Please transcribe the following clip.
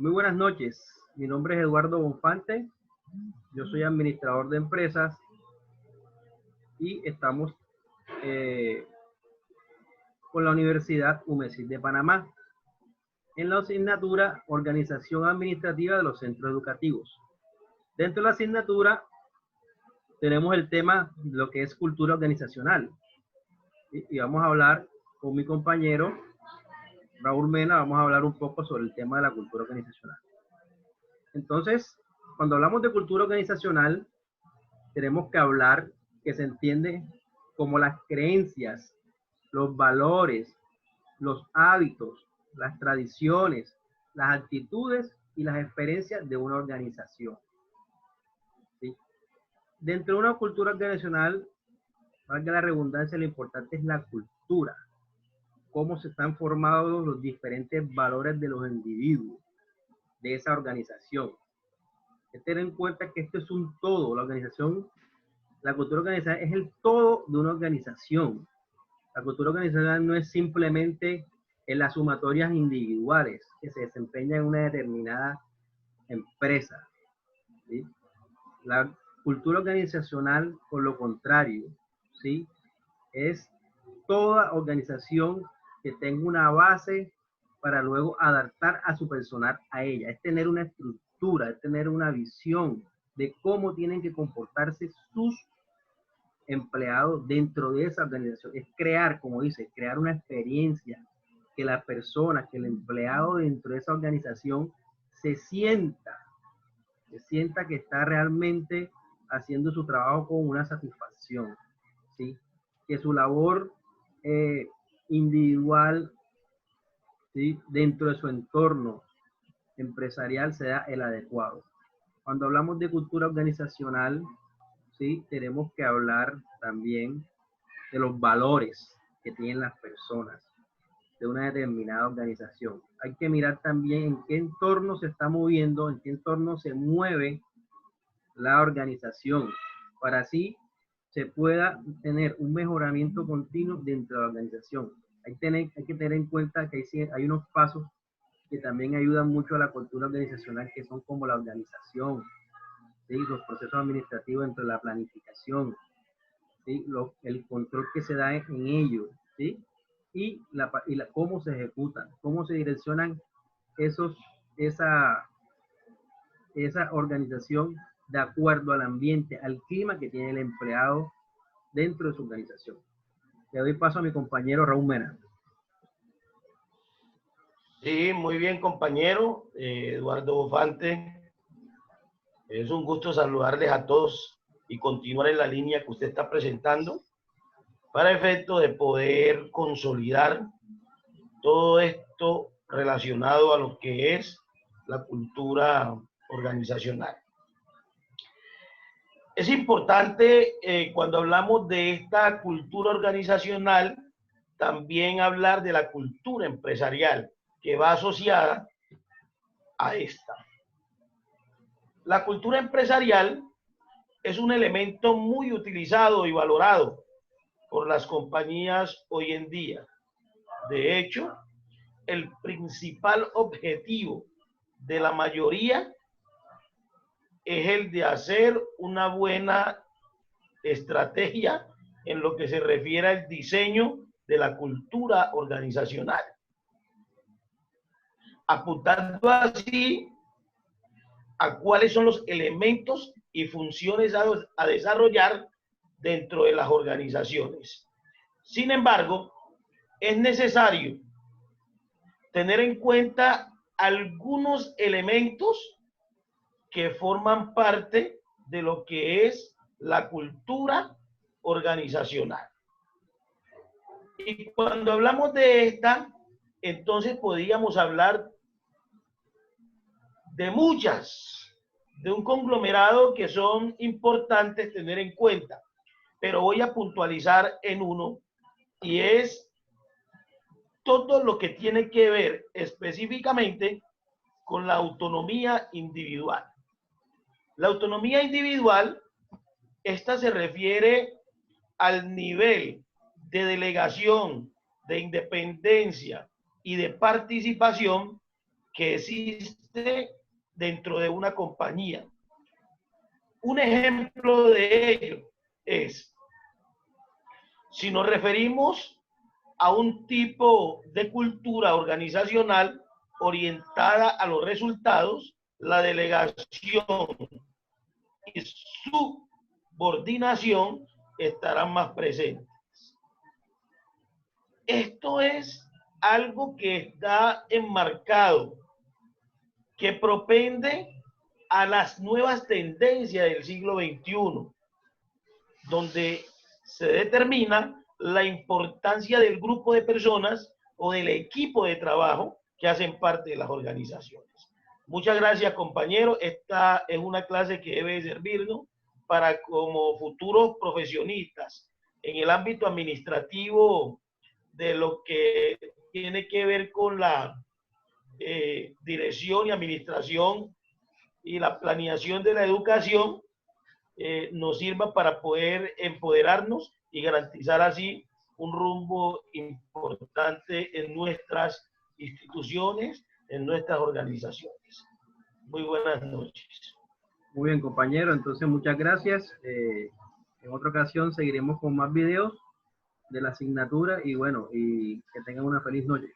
Muy buenas noches. Mi nombre es Eduardo Bonfante. Yo soy administrador de empresas y estamos eh, con la Universidad UMESID de Panamá en la asignatura Organización Administrativa de los Centros Educativos. Dentro de la asignatura tenemos el tema de lo que es cultura organizacional y vamos a hablar con mi compañero Raúl Mena, vamos a hablar un poco sobre el tema de la cultura organizacional. Entonces, cuando hablamos de cultura organizacional, tenemos que hablar que se entiende como las creencias, los valores, los hábitos, las tradiciones, las actitudes y las experiencias de una organización. ¿Sí? Dentro de una cultura organizacional, valga la redundancia, lo importante es la cultura, cómo se están formados los diferentes valores de los individuos de esa organización. Hay que tener en cuenta que esto es un todo, la organización, la cultura organizacional es el todo de una organización. La cultura organizacional no es simplemente en las sumatorias individuales que se desempeñan en una determinada empresa. ¿Sí? La cultura organizacional, por lo contrario, ¿sí? Es toda organización que tenga una base para luego adaptar a su personal a ella. Es tener una estructura, es tener una visión de cómo tienen que comportarse sus empleados dentro de esa organización. Es crear, como dice, crear una experiencia que la persona, que el empleado dentro de esa organización se sienta que está realmente haciendo su trabajo con una satisfacción, ¿sí? Que su labor eh, individual, ¿sí? Dentro de su entorno empresarial sea el adecuado. Cuando hablamos de cultura organizacional, ¿sí? Tenemos que hablar también de los valores que tienen las personas de una determinada organización. Hay que mirar también en qué entorno se está moviendo, en qué entorno se mueve la organización, para así se pueda tener un mejoramiento continuo dentro de la organización. Hay que tener en cuenta que hay unos pasos que también ayudan mucho a la cultura organizacional, que son como la organización, ¿sí? Los procesos administrativos entre la planificación, ¿sí? El control que se da en ello, ¿sí? Cómo se ejecutan, cómo se direccionan esos, esa, esa organización de acuerdo al ambiente, al clima que tiene el empleado dentro de su organización. Le doy paso a mi compañero Raúl Mena. Sí, muy bien, compañero Eduardo Bofante. Es un gusto saludarles a todos y continuar en la línea que usted está presentando para efecto de poder consolidar todo esto relacionado a lo que es la cultura organizacional. Es importante cuando hablamos de esta cultura organizacional también hablar de la cultura empresarial que va asociada a esta. La cultura empresarial es un elemento muy utilizado y valorado por las compañías hoy en día. De hecho, el principal objetivo de la mayoría es el de hacer una buena estrategia en lo que se refiere al diseño de la cultura organizacional, apuntando así a cuáles son los elementos y funciones a desarrollar dentro de las organizaciones. Sin embargo, es necesario tener en cuenta algunos elementos que forman parte de lo que es la cultura organizacional. Y cuando hablamos de esta, entonces podríamos hablar de muchas, de un conglomerado que son importantes tener en cuenta, pero voy a puntualizar en uno y es todo lo que tiene que ver específicamente con la autonomía individual. La autonomía individual, esta se refiere al nivel de delegación, de independencia y de participación que existe dentro de una compañía. Un ejemplo de ello es, si nos referimos a un tipo de cultura organizacional orientada a los resultados, la delegación y subordinación estarán más presentes. Esto es algo que está enmarcado, que propende a las nuevas tendencias del siglo XXI, donde se determina la importancia del grupo de personas o del equipo de trabajo que hacen parte de las organizaciones. Muchas gracias, compañeros. Esta es una clase que debe servirnos para, como futuros profesionistas en el ámbito administrativo, de lo que tiene que ver con la dirección y administración y la planeación de la educación, nos sirva para poder empoderarnos y garantizar así un rumbo importante en nuestras instituciones, en nuestras organizaciones. Muy buenas noches. Muy bien, compañero. Entonces, muchas gracias. En otra ocasión seguiremos con más videos de la asignatura y bueno, y que tengan una feliz noche.